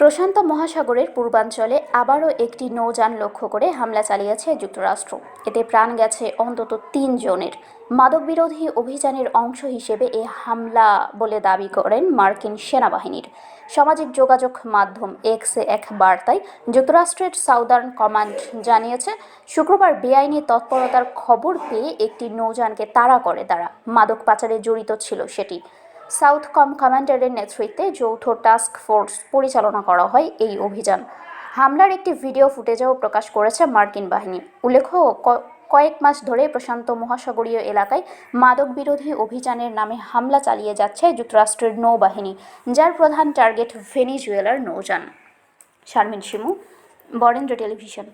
প্রশান্ত মহাসাগরের পূর্বাঞ্চলে আবারও একটি নৌযান লক্ষ্য করে হামলা চালিয়েছে যুক্তরাষ্ট্র। এতে প্রাণ গেছে অন্তত ৩ জনের। মাদকবিরোধী অভিযানের অংশ হিসেবে এ হামলা বলে দাবি করেন মার্কিন সেনাবাহিনীর সামাজিক যোগাযোগ মাধ্যম এক্সে এক বার্তায় যুক্তরাষ্ট্রের সাউদার্ন কমান্ড জানিয়েছে, শুক্রবার বেআইনি তৎপরতার খবর পেয়ে একটি নৌযানকে তাড়া করে তারা। মাদক পাচারে জড়িত ছিল সেটি। উথকম কমান্ডারের নেতৃত্বে যৌথ টাস্ক ফোর্স পরিচালনা করা হয় এই অভিযান। হামলার একটি ভিডিও ফুটেজও প্রকাশ করেছে মার্কিন বাহিনী। উল্লেখ্য, কয়েক মাস ধরে প্রশান্ত মহাসাগরীয় এলাকায় মাদক বিরোধী অভিযানের নামে হামলা চালিয়ে যাচ্ছে যুক্তরাষ্ট্রের নৌবাহিনী, যার প্রধান টার্গেট ভেনেজুয়েলার নৌযান। শারমিন শিমু, বরেন্দ্র টেলিভিশন।